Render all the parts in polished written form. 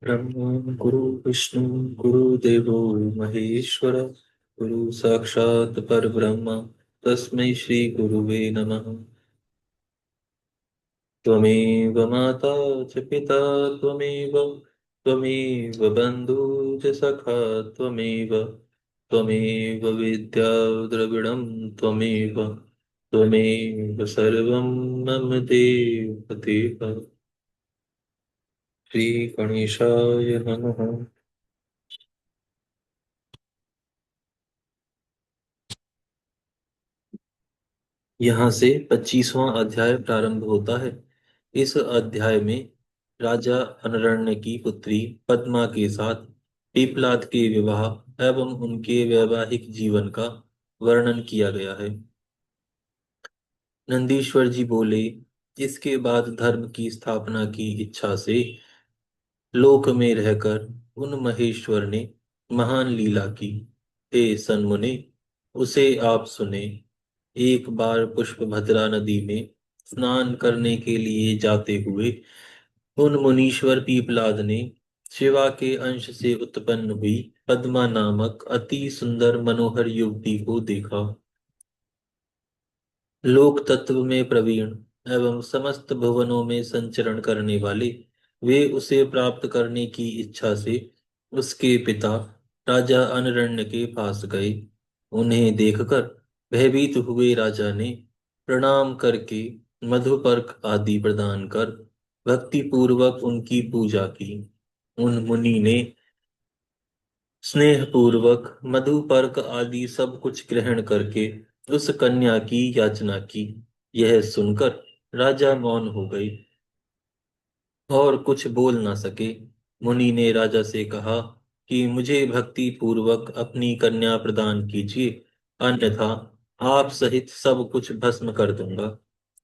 ब्रह्मा गुरु विष्णु गुरुदेवो महेश्वर गुरु साक्षात् परब्रह्म तस्मै श्री गुरुवे नमः। त्वमेव माता च पिता त्वमेव त्वमेव बन्धु च सखा त्वमेव त्वमेव विद्या द्रविणं त्वमेव त्वमेव सर्वं मम देवदेव। श्री गणेशाय नमः। यहाँ से 25वां अध्याय प्रारंभ होता है। इस अध्याय में राजा अनरण्य की पुत्री पद्मा के साथ पीपलाद के विवाह एवं उनके वैवाहिक जीवन का वर्णन किया गया है। नंदीश्वर जी बोले, इसके बाद धर्म की स्थापना की इच्छा से लोक में रहकर उन महेश्वर ने महान लीला की। हे सन्मुने, उसे आप सुने। एक बार पुष्पभद्रा नदी में स्नान करने के लिए जाते हुए उन मुनीश्वर पीपलाद ने शिवा के अंश से उत्पन्न हुई पद्मा नामक अति सुंदर मनोहर युवती को देखा। लोक तत्व में प्रवीण एवं समस्त भुवनों में संचरण करने वाले वे उसे प्राप्त करने की इच्छा से उसके पिता राजा अनरण्य के पास गए। उन्हें देखकर भयभीत हुए राजा ने प्रणाम करके मधुपर्क आदि प्रदान कर भक्ति पूर्वक उनकी पूजा की। उन मुनि ने स्नेह पूर्वक मधुपर्क आदि सब कुछ ग्रहण करके उस कन्या की याचना की। यह सुनकर राजा मौन हो गए और कुछ बोल न सके। मुनि ने राजा से कहा कि मुझे भक्ति पूर्वक अपनी कन्या प्रदान कीजिए, अन्यथा आप सहित सब कुछ भस्म कर दूंगा।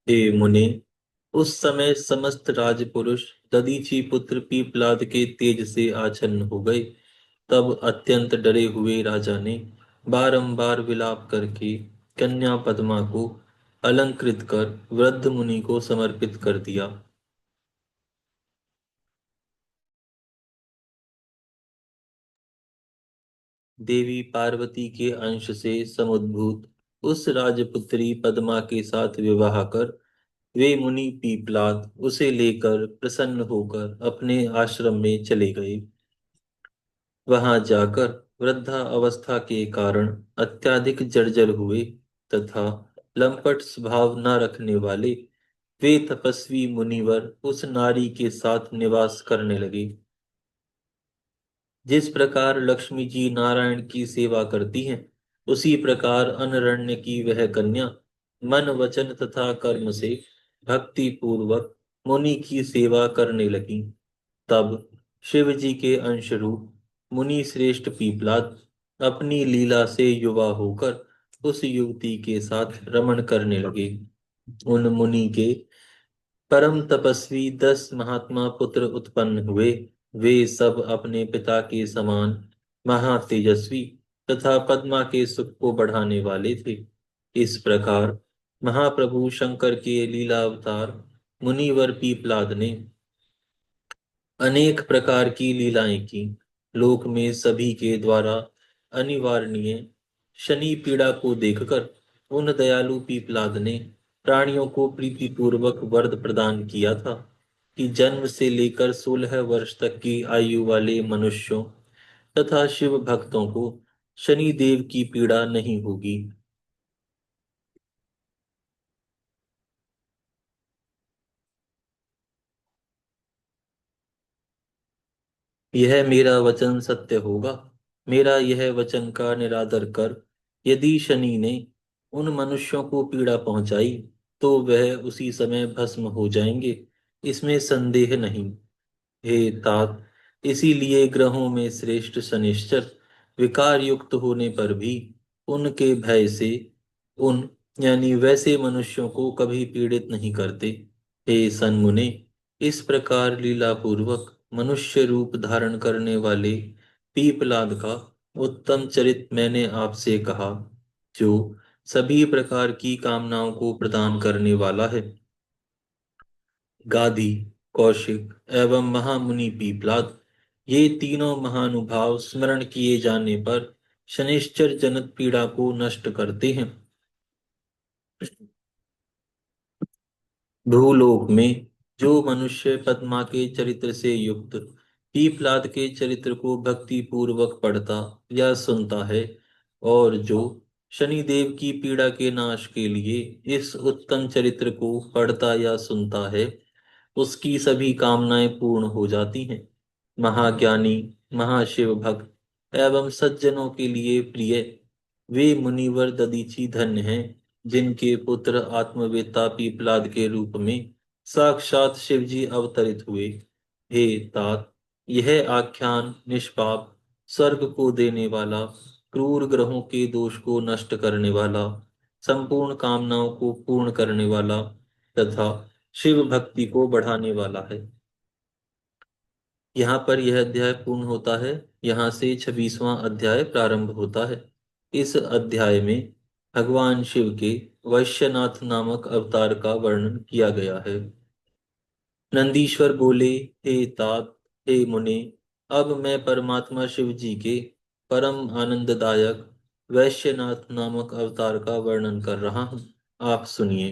हे मुने, उस समय समस्त राजपुरुष दधीचि पुत्र पीपलाद के तेज से आच्छन्न हो गए। तब अत्यंत डरे हुए राजा ने बारंबार विलाप करके कन्या पद्मा को अलंकृत कर वृद्ध मुनि को समर्पित कर दिया। देवी पार्वती के अंश से समुद्भूत उस राजपुत्री पद्मा के साथ विवाह कर वे मुनि पीपलाद उसे लेकर प्रसन्न होकर अपने आश्रम में चले गए। वहां जाकर वृद्धा अवस्था के कारण अत्यधिक जर्जर हुए तथा लंपट स्वभाव न रखने वाले वे तपस्वी मुनिवर उस नारी के साथ निवास करने लगे। जिस प्रकार लक्ष्मी जी नारायण की सेवा करती हैं, उसी प्रकार अनरण्य की वह कन्या मन वचन तथा कर्म से भक्ति पूर्वक मुनि की सेवा करने लगी। तब शिव जी के अंश रूप मुनि श्रेष्ठ पीपलाद अपनी लीला से युवा होकर उस युवती के साथ रमण करने लगे। उन मुनि के परम तपस्वी 10 महात्मा पुत्र उत्पन्न हुए। वे सब अपने पिता के समान महातेजस्वी तथा पद्मा के सुख को बढ़ाने वाले थे। इस प्रकार महाप्रभु शंकर के लीला अवतार मुनिवर पीपलाद ने अनेक प्रकार की लीलाएं की। लोक में सभी के द्वारा अनिवारणीय शनि पीड़ा को देखकर उन दयालु पीपलाद ने प्राणियों को प्रीतिपूर्वक वर प्रदान किया था कि जन्म से लेकर 16 वर्ष तक की आयु वाले मनुष्यों तथा शिव भक्तों को शनि देव की पीड़ा नहीं होगी। यह मेरा वचन सत्य होगा। मेरा यह वचन का निरादर कर यदि शनि ने उन मनुष्यों को पीड़ा पहुंचाई तो वह उसी समय भस्म हो जाएंगे, इसमें संदेह नहीं। हे तात, इसीलिए ग्रहों में श्रेष्ठ शनिश्चर विकार युक्त होने पर भी उनके भय से उन यानी वैसे मनुष्यों को कभी पीड़ित नहीं करते। हे सन्मुने, इस प्रकार लीला पूर्वक मनुष्य रूप धारण करने वाले पीपलाद का उत्तम चरित मैंने आपसे कहा, जो सभी प्रकार की कामनाओं को प्रदान करने वाला है। गाधी, कौशिक एवं महामुनि पीपलाद ये तीनों महानुभाव स्मरण किए जाने पर शनिश्चर जनक पीड़ा को नष्ट करते हैं। भूलोक में जो मनुष्य पद्मा के चरित्र से युक्त पीपलाद के चरित्र को भक्ति पूर्वक पढ़ता या सुनता है, और जो शनिदेव की पीड़ा के नाश के लिए इस उत्तम चरित्र को पढ़ता या सुनता है, उसकी सभी कामनाएं पूर्ण हो जाती हैं। महाज्ञानी, महाशिव भक्त एवं सज्जनों के लिए प्रिय वे मुनिवर ददीची धन्य हैं, जिनके पुत्र आत्मवेता पीपलाद के रूप में साक्षात शिवजी अवतरित हुए। हे तात, यह आख्यान निष्पाप, स्वर्ग को देने वाला, क्रूर ग्रहों के दोष को नष्ट करने वाला, संपूर्ण कामनाओं को पूर्ण करने वाला तथा शिव भक्ति को बढ़ाने वाला है। यहाँ पर यह अध्याय पूर्ण होता है। यहाँ से 26वां अध्याय प्रारंभ होता है। इस अध्याय में भगवान शिव के वैश्यनाथ नामक अवतार का वर्णन किया गया है। नंदीश्वर बोले, हे तात, हे मुने, अब मैं परमात्मा शिव जी के परम आनंददायक वैश्यनाथ नामक अवतार का वर्णन कर रहा हूँ। आप सुनिए।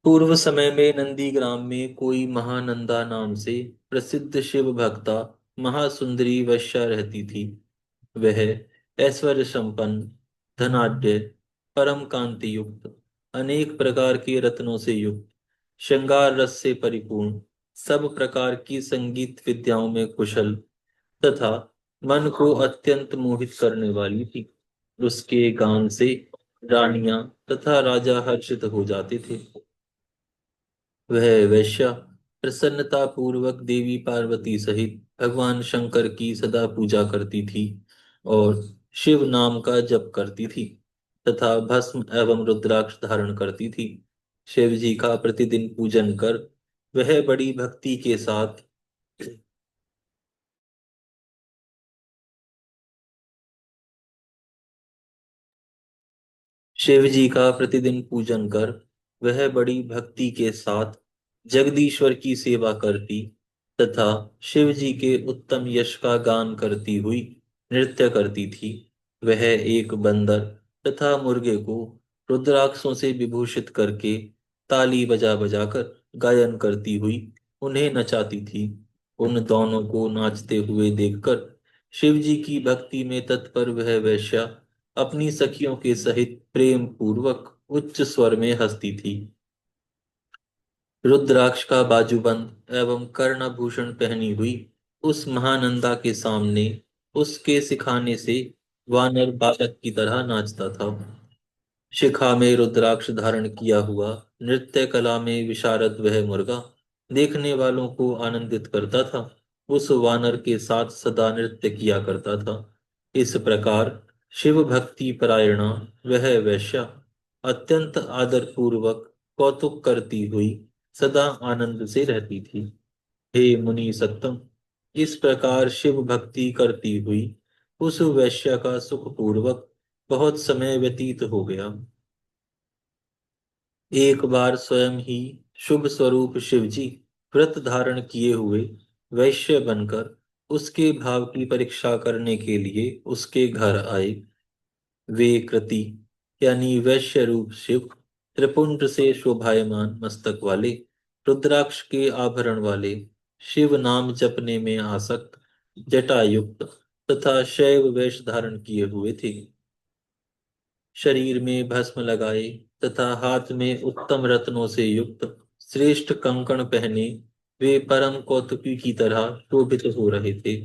पूर्व समय में नंदीग्राम में कोई महानंदा नाम से प्रसिद्ध शिव भक्ता महासुंदरी वैश्या रहती थी। वह ऐश्वर्य संपन्न, धनाढ्य, परम कांति युक्त, अनेक प्रकार के रत्नों से युक्त, श्रृंगार रस से परिपूर्ण, सब प्रकार की संगीत विद्याओं में कुशल तथा मन को अत्यंत मोहित करने वाली थी। उसके गान से रानियां तथा राजा हर्षित हो जाते थे। वह वैश्या प्रसन्नता पूर्वक देवी पार्वती सहित भगवान शंकर की सदा पूजा करती थी और शिव नाम का जप करती थी तथा भस्म एवं रुद्राक्ष धारण करती थी। शिव जी का प्रतिदिन पूजन कर वह बड़ी भक्ति के साथ शिव जी का प्रतिदिन पूजन कर वह बड़ी भक्ति के साथ जगदीश्वर की सेवा करती तथा शिव जी के उत्तम यश का गान करती हुई नृत्य करती थी। वह एक बंदर तथा मुर्गे को रुद्राक्षों से विभूषित करके ताली बजा बजाकर गायन करती हुई उन्हें नचाती थी। उन दोनों को नाचते हुए देखकर शिव जी की भक्ति में तत्पर वह वैश्या अपनी सखियों के सहित प्रेम पूर्वक उच्च स्वर में हंसती थी। रुद्राक्ष का बाजूबंद एवं कर्णभूषण पहनी हुई उस महानंदा के सामने उसके सिखाने से वानर बालक की तरह नाचता था। शिखा में रुद्राक्ष धारण किया हुआ नृत्य कला में विशारद वह मुर्गा देखने वालों को आनंदित करता था। उस वानर के साथ सदा नृत्य किया करता था। इस प्रकार शिव भक्ति परायणा वह वैश्या अत्यंत आदर पूर्वक कौतुक करती हुई सदा आनंद से रहती थी। हे मुनि सत्तम, इस प्रकार शिव भक्ति करती हुई उस वैश्या का सुख पूर्वक बहुत समय व्यतीत हो गया। एक बार स्वयं ही शुभ स्वरूप शिवजी व्रत धारण किए हुए वैश्य बनकर उसके भाव की परीक्षा करने के लिए उसके घर आए। वे कृति यानी वैश्य रूप शिव त्रिपुंड से शोभायमान मस्तक वाले, रुद्राक्ष के आभरण वाले, शिव नाम जपने में आसक्त, जटायुक्त तथा शैव वेश धारण किए हुए थे। शरीर में भस्म लगाए तथा हाथ में उत्तम रत्नों से युक्त श्रेष्ठ कंकण पहने वे परम कौतुकी की तरह शोभित हो रहे थे।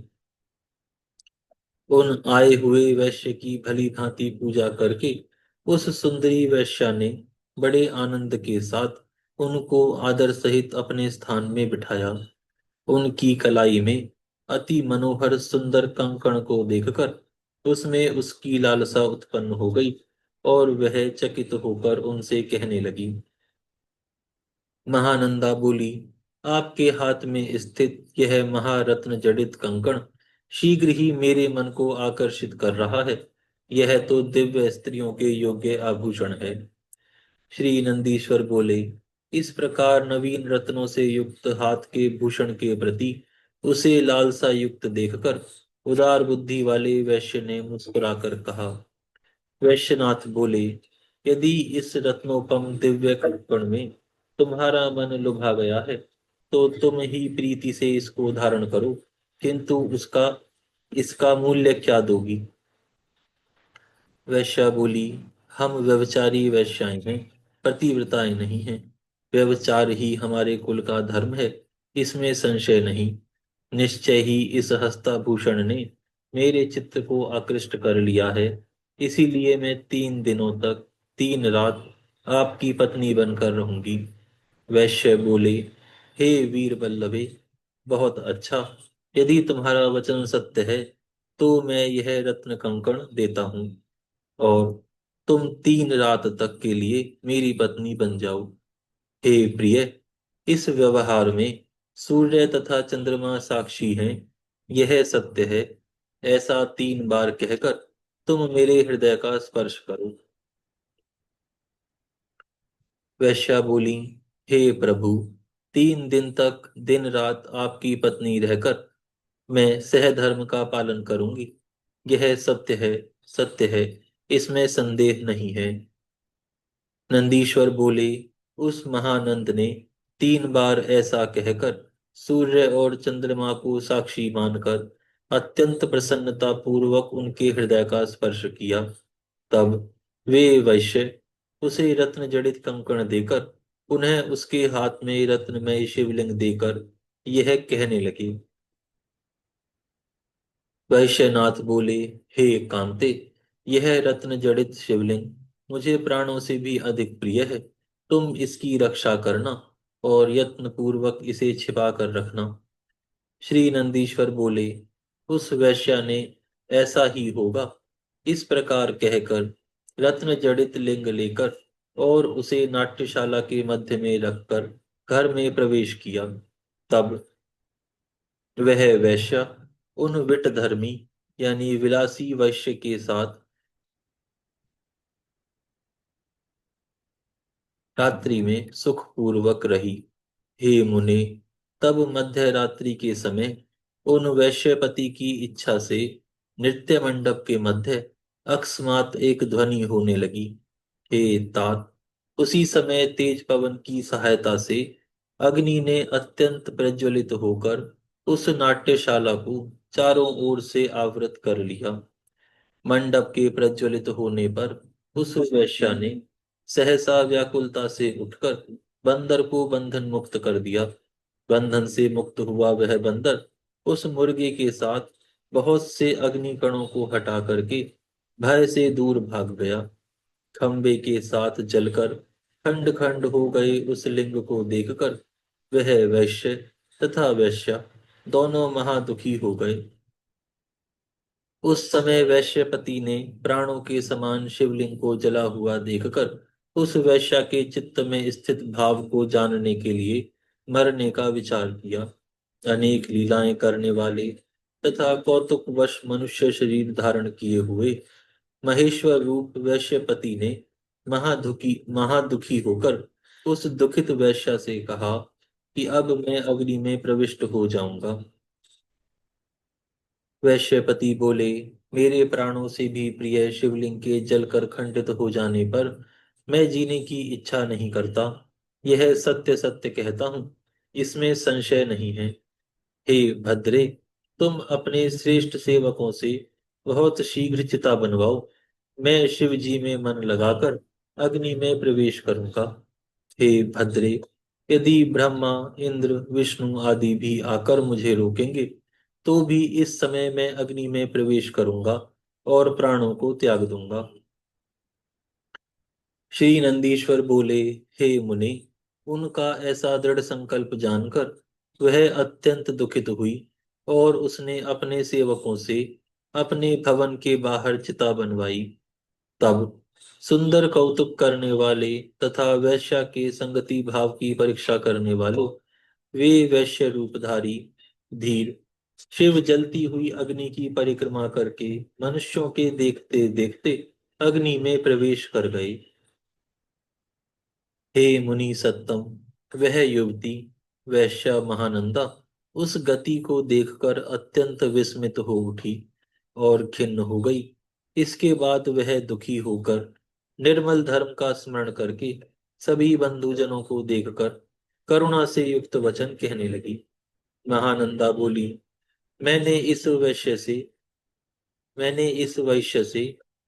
उन आए हुए वैश्य की भली भांति पूजा करके उस सुंदरी वैश्या ने बड़े आनंद के साथ उनको आदर सहित अपने स्थान में बिठाया। उनकी कलाई में अति मनोहर सुंदर कंकण को देखकर उसमें उसकी लालसा उत्पन्न हो गई और वह चकित होकर उनसे कहने लगी। महानंदा बोली, आपके हाथ में स्थित यह महारत्न जड़ित कंकण शीघ्र ही मेरे मन को आकर्षित कर रहा है। यह तो दिव्य स्त्रियों के योग्य आभूषण है। श्री नंदीश्वर बोले, इस प्रकार नवीन रत्नों से युक्त हाथ के भूषण के प्रति उसे लालसा युक्त देखकर उदार बुद्धि वाले वैश्य ने मुस्कुराकर कहा। वैश्यनाथ बोले, यदि इस रत्नोपम दिव्य कंकण में तुम्हारा मन लुभा गया है तो तुम ही प्रीति से इसको धारण करो, किंतु उसका इसका मूल्य क्या दोगी? वैश्या बोली, हम व्यभिचारी वैश्याएं हैं, पतिव्रताएं नहीं हैं। व्यभिचार ही हमारे कुल का धर्म है, इसमें संशय नहीं। निश्चय ही इस हस्ताभूषण ने मेरे चित्त को आकृष्ट कर लिया है, इसीलिए मैं 3 दिनों तक 3 रात आपकी पत्नी बनकर रहूंगी। वैश्य बोले, हे वीर बल्लभे, बहुत अच्छा। यदि तुम्हारा वचन सत्य है तो मैं यह रत्न कंकण देता हूँ और तुम 3 रात तक के लिए मेरी पत्नी बन जाओ। हे प्रिय, इस व्यवहार में सूर्य तथा चंद्रमा साक्षी हैं, यह सत्य है। ऐसा 3 बार कहकर तुम मेरे हृदय का स्पर्श करो। वैश्या बोली, हे प्रभु, 3 दिन तक दिन रात आपकी पत्नी रहकर मैं सहधर्म का पालन करूंगी। यह सत्य है, सत्य है, इसमें संदेह नहीं है। नंदीश्वर बोले, उस महानंद ने 3 बार ऐसा कहकर सूर्य और चंद्रमा को साक्षी मानकर अत्यंत प्रसन्नता पूर्वक उनके हृदय का स्पर्श किया। तब वे वैश्य उसे रत्न जड़ित कंकण देकर पुनः उसके हाथ में रत्नमय शिवलिंग देकर यह कहने लगे। वैश्यनाथ बोले, हे कांते, यह रत्न जड़ित शिवलिंग मुझे प्राणों से भी अधिक प्रिय है। तुम इसकी रक्षा करना और यत्न पूर्वक इसे छिपा कर रखना। श्री नंदीश्वर बोले, उस वैश्या ने ऐसा ही होगा। इस प्रकार कहकर रत्न जड़ित लिंग लेकर और उसे नाट्यशाला के मध्य में रखकर घर में प्रवेश किया। तब वह वैश्या उन विटधर्मी यानी विलासी वैश्य के साथ रात्रि में सुखपूर्वक रही। हे मुने, तब मध्य रात्रि के समय उन वैश्यपति की इच्छा से नृत्य मंडप के मध्य अकस्मात एक ध्वनि होने लगी। हे तात, उसी समय तेज पवन की सहायता से अग्नि ने अत्यंत प्रज्वलित होकर उस नाट्यशाला को चारों ओर से आवृत कर लिया। मंडप के प्रज्वलित होने पर उस वेश्या ने सहसा व्याकुलता से उठकर बंदर को बंधन मुक्त कर दिया। बंधन से मुक्त हुआ वह बंदर उस मुर्गे के साथ बहुत से अग्नि कणों को हटा करके भय से दूर भाग गया। खंबे के साथ जलकर खंड खंड हो गए उस लिंग को देखकर वह वैश्य तथा वैश्या दोनों महादुखी हो गए। उस समय वैश्यपति ने प्राणों के समान शिवलिंग को जला हुआ देखकर उस वैश्या के चित्त में स्थित भाव को जानने के लिए मरने का विचार किया। अनेक लीलाएं करने वाले तथा कौतुकवश मनुष्य शरीर धारण किए हुए महेश्वर रूप वैश्यपति ने महादुखी महादुखी होकर उस दुखित वैश्या से कहा कि अब मैं अग्नि में प्रविष्ट हो जाऊंगा। वैश्यपति बोले, मेरे प्राणों से भी प्रिय शिवलिंग के जलकर खंडित हो जाने पर मैं जीने की इच्छा नहीं करता। यह सत्य सत्य कहता हूँ, इसमें संशय नहीं है। हे भद्रे, तुम अपने श्रेष्ठ सेवकों से बहुत शीघ्र चिता बनवाओ। मैं शिव जी में मन लगाकर अग्नि में प्रवेश करूंगा। हे भद्रे, यदि ब्रह्मा, इंद्र, विष्णु आदि भी आकर मुझे रोकेंगे तो भी इस समय मैं अग्नि में प्रवेश करूंगा और प्राणों को त्याग दूंगा। श्री नंदीश्वर बोले, हे मुनि, उनका ऐसा दृढ़ संकल्प जानकर वह अत्यंत दुखित हुई और उसने अपने सेवकों से अपने भवन के बाहर चिता बनवाई। तब सुंदर कौतुक करने वाले तथा वैश्या के संगति भाव की परीक्षा करने वाले वे वैश्य रूपधारी धीर शिव जलती हुई अग्नि की परिक्रमा करके मनुष्यों के देखते देखते अग्नि में प्रवेश कर गए। हे मुनि सत्तम, वह युवती वैश्या महानंदा उस गति को देखकर अत्यंत विस्मित हो उठी और खिन्न हो गई। इसके बाद वह दुखी होकर निर्मल धर्म का स्मरण करके सभी बंधुजनों को देखकर करुणा से युक्त वचन कहने लगी। महानंदा बोली, मैंने इस वैश्य से मैंने इस वैश्य से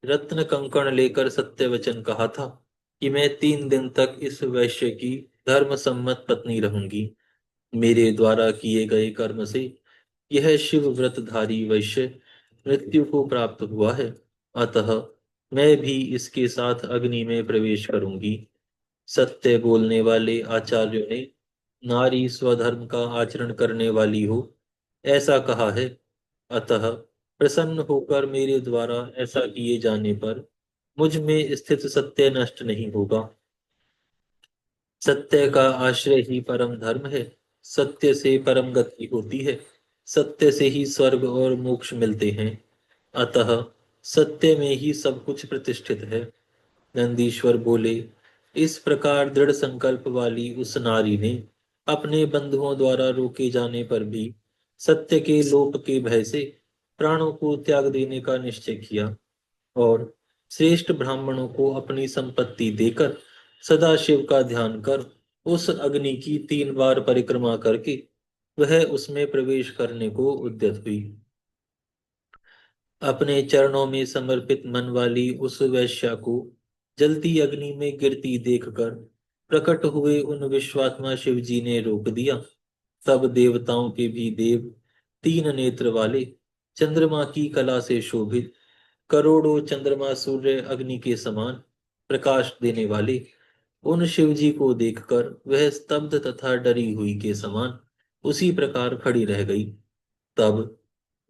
रत्न कंकण लेकर सत्य वचन कहा था कि मैं 3 दिन तक इस वैश्य की धर्म सम्मत पत्नी रहूंगी। मेरे द्वारा किए गए कर्म से यह शिव व्रतधारी वैश्य मृत्यु को प्राप्त हुआ है। अतः मैं भी इसके साथ अग्नि में प्रवेश करूंगी। सत्य बोलने वाले आचार्यों ने नारी स्वधर्म का आचरण करने वाली हो ऐसा कहा है। अतः प्रसन्न होकर मेरे द्वारा ऐसा किए जाने पर मुझ में स्थित सत्य नष्ट नहीं होगा। सत्य का आश्रय ही परम धर्म है। सत्य से परम गति होती है। सत्य से ही स्वर्ग और मोक्ष मिलते हैं। अतः सत्य में ही सब कुछ प्रतिष्ठित है। नंदीश्वर बोले, इस प्रकार दृढ़ संकल्प वाली उस नारी ने अपने बंधुओं द्वारा रोके जाने पर भी सत्य के लोप के भय से प्राणों को त्याग देने का निश्चय किया और श्रेष्ठ ब्राह्मणों को अपनी संपत्ति देकर सदाशिव का ध्यान कर उस अग्नि की 3 बार परिक्रमा करके वह उसमें प्रवेश करने को उद्यत हुई। अपने चरणों में समर्पित मन वाली उस वैश्या को जलती अग्नि में गिरती देखकर प्रकट हुए उन विश्वात्मा शिव जी ने रोक दिया। तब देवताओं के भी देव 3 नेत्र वाले चंद्रमा की कला से शोभित करोड़ों चंद्रमा सूर्य अग्नि के समान प्रकाश देने वाले उन शिव जी को देखकर वह स्तब्ध तथा डरी हुई के समान उसी प्रकार खड़ी रह गई। तब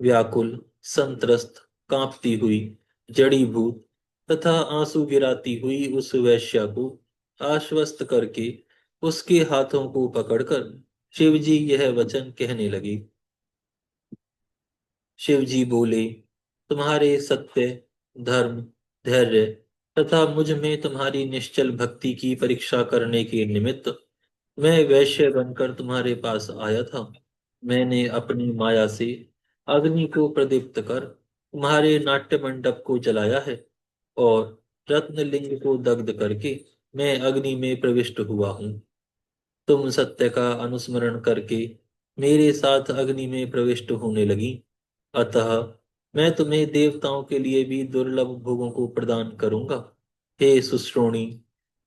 व्याकुल, संत्रस्त, कांपती हुई, जड़ीभूत तथा आंसू गिराती हुई उस वेश्या को आश्वस्त करके उसके हाथों को पकड़कर शिवजी यह वचन कहने लगे। शिवजी बोले, तुम्हारे सत्य, धर्म, धैर्य तथा मुझ में तुम्हारी निश्चल भक्ति की परीक्षा करने के निमित्त मैं वैश्य बनकर तुम्हारे पास आया था। मैंने अपनी माया से अग्नि को प्रदीप्त कर तुम्हारे नाट्य मंडप को जलाया है और रत्नलिंग को दग्ध करके मैं अग्नि में प्रविष्ट हुआ हूँ। तुम सत्य का अनुस्मरण करके मेरे साथ अग्नि में प्रविष्ट होने लगी। अतः मैं तुम्हें देवताओं के लिए भी दुर्लभ भोगों को प्रदान करूंगा। हे सुश्रोणी,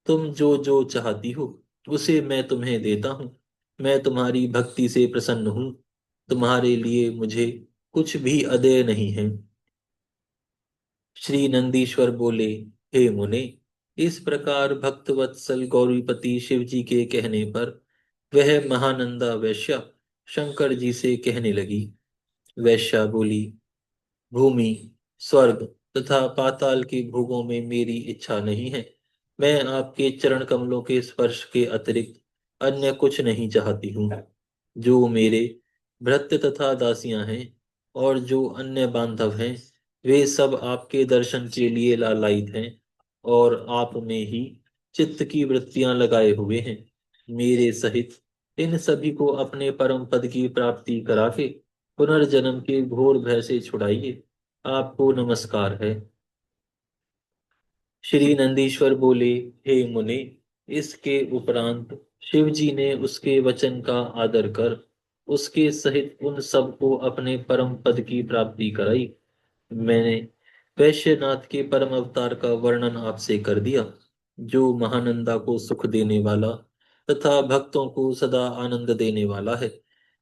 तुम जो जो चाहती हो उसे मैं तुम्हें देता हूँ। मैं तुम्हारी भक्ति से प्रसन्न हूँ। तुम्हारे लिए मुझे कुछ भी अदेय नहीं है। श्री नंदीश्वर बोले, हे मुने, इस प्रकार भक्तवत्सल गौरीपति शिव जी के कहने पर वह महानंदा वैश्या शंकर जी से कहने लगी। वैश्या बोली, भूमि, स्वर्ग तथा पाताल के भोगों में मेरी इच्छा नहीं है। मैं आपके चरण कमलों के स्पर्श के अतिरिक्त अन्य कुछ नहीं चाहती हूँ। जो मेरे भृत्य तथा दासियां हैं और जो अन्य बांधव हैं वे सब आपके दर्शन के लिए लालायित हैं और आप में ही चित्त की वृत्तियां लगाए हुए हैं। मेरे सहित इन सभी को अपने परम पद की प्राप्ति करा के पुनर्जन्म के घोर भय से छुड़ाइए। आपको नमस्कार है। श्री नंदीश्वर बोले, हे मुने, इसके उपरांत शिव जी ने उसके वचन का आदर कर उसके सहित उन सबको अपने परम पद की प्राप्ति कराई। मैंने वैश्यनाथ के परम अवतार का वर्णन आपसे कर दिया, जो महानंदा को सुख देने वाला तथा भक्तों को सदा आनंद देने वाला है।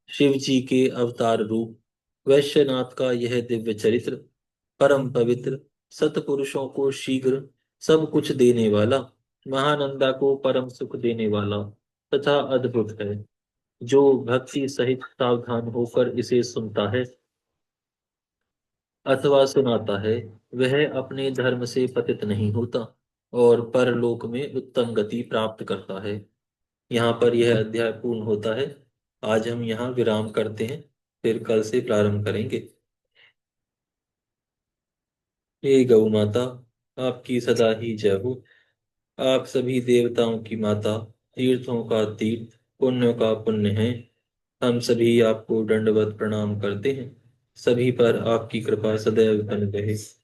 शिव जी के अवतार रूप वैश्यनाथ का यह दिव्य चरित्र परम पवित्र, सत्पुरुषों को शीघ्र सब कुछ देने वाला, महानंदा को परम सुख देने वाला तथा अद्भुत है। जो भक्ति सहित सावधान होकर इसे सुनता है अथवा सुनाता है वह अपने धर्म से पतित नहीं होता और परलोक में उत्तम गति प्राप्त करता है। यहाँ पर यह अध्याय पूर्ण होता है। आज हम यहाँ विराम करते हैं, फिर कल से प्रारंभ करेंगे। हे गौ माता, आपकी सदा ही जय हो। आप सभी देवताओं की माता, तीर्थों का तीर्थ, पुण्यों का पुण्य है। हम सभी आपको दंडवत प्रणाम करते हैं। सभी पर आपकी कृपा सदैव बनी रहे।